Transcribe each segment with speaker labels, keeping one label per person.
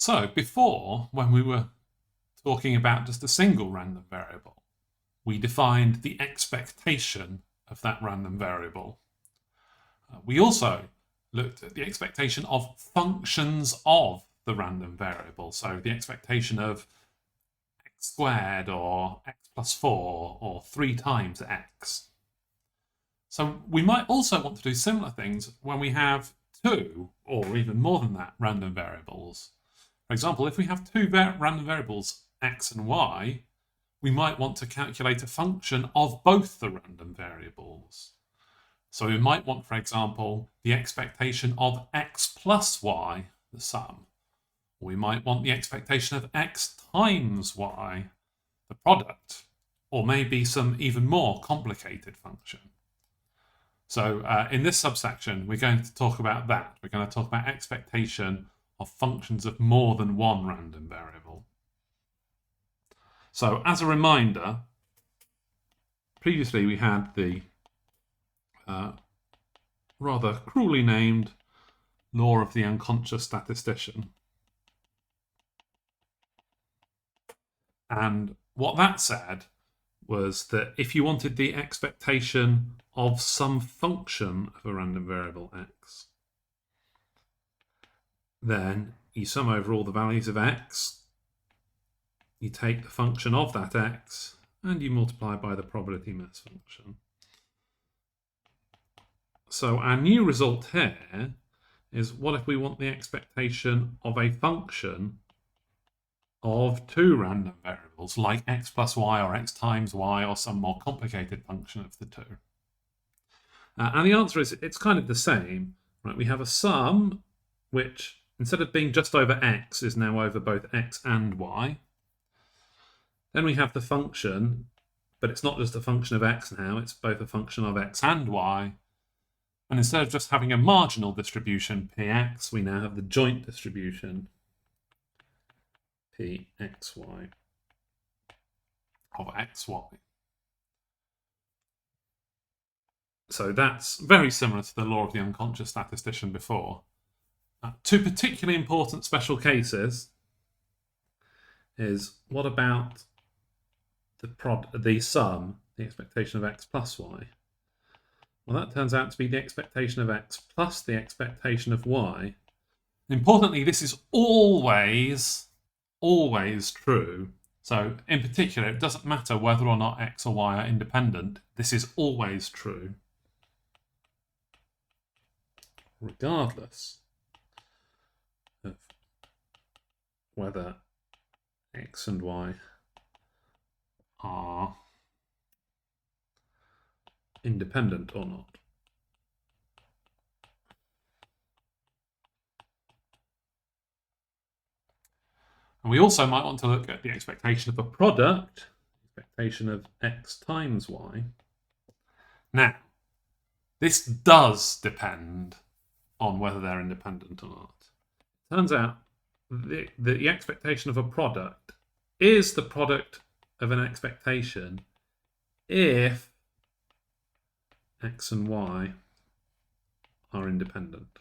Speaker 1: So before, when we were talking about just a single random variable, we defined the expectation of that random variable. We also looked at the expectation of functions of the random variable. So the expectation of x squared or x plus 4 or 3 times x. So we might also want to do similar things when we have two or even more than that random variables. For example, if we have two random variables, x and y, we might want to calculate a function of both the random variables. So we might want, for example, the expectation of x plus y, the sum. Or we might want the expectation of x times y, the product. Or maybe some even more complicated function. So in this subsection, we're going to talk about that. We're going to talk about expectation of functions of more than one random variable. So as a reminder, previously we had the rather cruelly named law of the unconscious statistician. And what that said was that if you wanted the expectation of some function of a random variable x, then you sum over all the values of x, you take the function of that x, and you multiply by the probability mass function. So our new result here is, what if we want the expectation of a function of two random variables, like x plus y or x times y or some more complicated function of the two? And the answer is, it's kind of the same. Right? We have a sum which, instead of being just over x, is now over both x and y. Then we have the function, but it's not just a function of x now, it's both a function of x and y. And instead of just having a marginal distribution, px, we now have the joint distribution, pxy, of xy. So that's very similar to the law of the unconscious statistician before. Two particularly important special cases is, what about the sum, the expectation of x plus y? Well, that turns out to be the expectation of x plus the expectation of y. Importantly, this is always true. So in particular, it doesn't matter whether or not x or y are independent. This is always true, regardless of whether x and y are independent or not. And we also might want to look at the expectation of a product, expectation of x times y. Now, this does depend on whether they're independent or not. It turns out the expectation of a product is the product of an expectation if x and y are independent.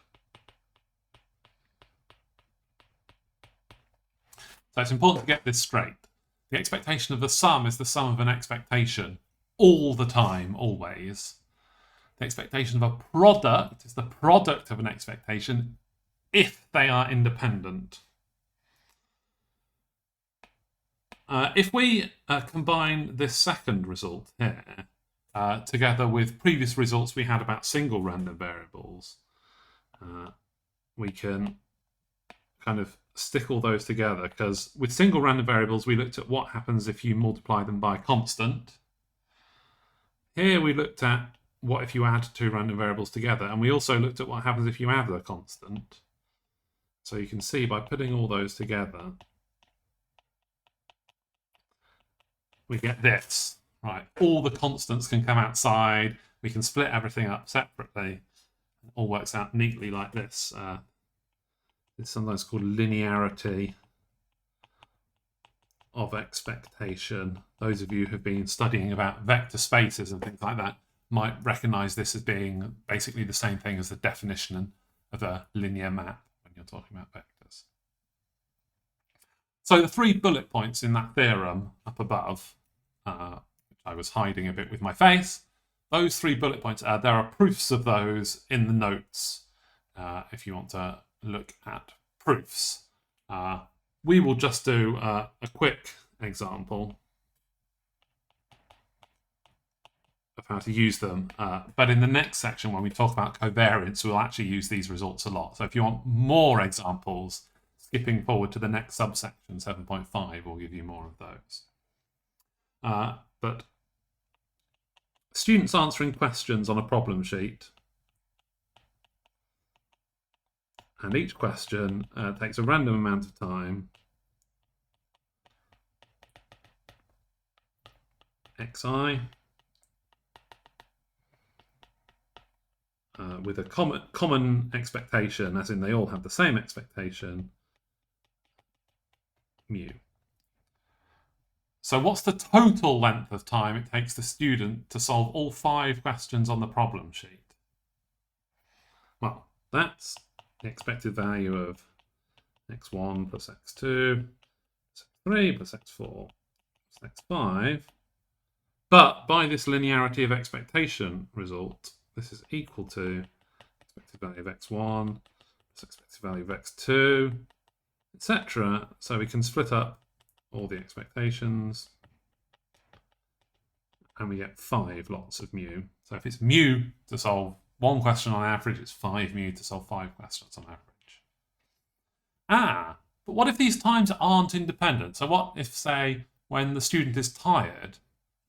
Speaker 1: So it's important to get this straight. The expectation of the sum is the sum of an expectation all the time, always. The expectation of a product is the product of an expectation if they are independent. If we combine this second result here together with previous results we had about single random variables, we can kind of stick all those together, because with single random variables we looked at what happens if you multiply them by a constant. Here we looked at what if you add two random variables together, and we also looked at what happens if you add a constant. So you can see by putting all those together, we get this. Right, all the constants can come outside, we can split everything up separately. It all works out neatly like this. It's sometimes called linearity of expectation. Those of you who have been studying about vector spaces and things like that might recognize this as being basically the same thing as the definition of a linear map when you're talking about vectors. So the 3 bullet points in that theorem up above, which I was hiding a bit with my face, those 3 bullet points, there are proofs of those in the notes if you want to look at proofs. We will just do a quick example of how to use them. But in the next section, when we talk about covariance, we'll actually use these results a lot. So if you want more examples, skipping forward to the next subsection, 7.5, will give you more of those. But students answering questions on a problem sheet. And each question takes a random amount of time. Xi. With a common expectation, as in they all have the same expectation, mu. So what's the total length of time it takes the student to solve all 5 questions on the problem sheet? Well, that's the expected value of x1 plus x2 plus x3 plus x4 plus x5. But by this linearity of expectation result, this is equal to expected value of x1 plus expected value of x2, etc. So we can split up all the expectations and we get 5 lots of mu. So if it's mu to solve 1 question on average, it's 5 mu to solve 5 questions on average. But what if these times aren't independent? So what if, say, when the student is tired,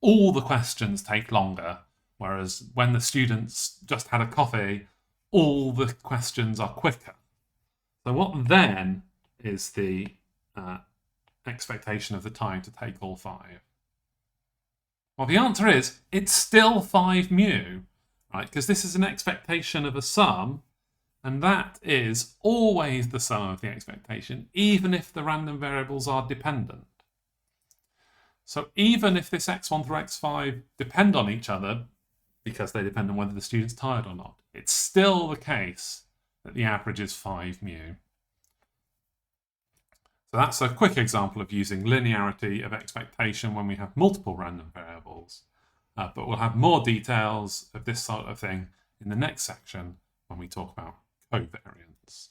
Speaker 1: all the questions take longer, whereas when the students just had a coffee, all the questions are quicker? So what then is the expectation of the time to take all 5? Well, the answer is it's still 5 mu, right? Because this is an expectation of a sum, and that is always the sum of the expectation, even if the random variables are dependent. So even if this x1 through x5 depend on each other, because they depend on whether the student's tired or not, it's still the case that the average is 5 mu. So that's a quick example of using linearity of expectation when we have multiple random variables. But we'll have more details of this sort of thing in the next section when we talk about covariance.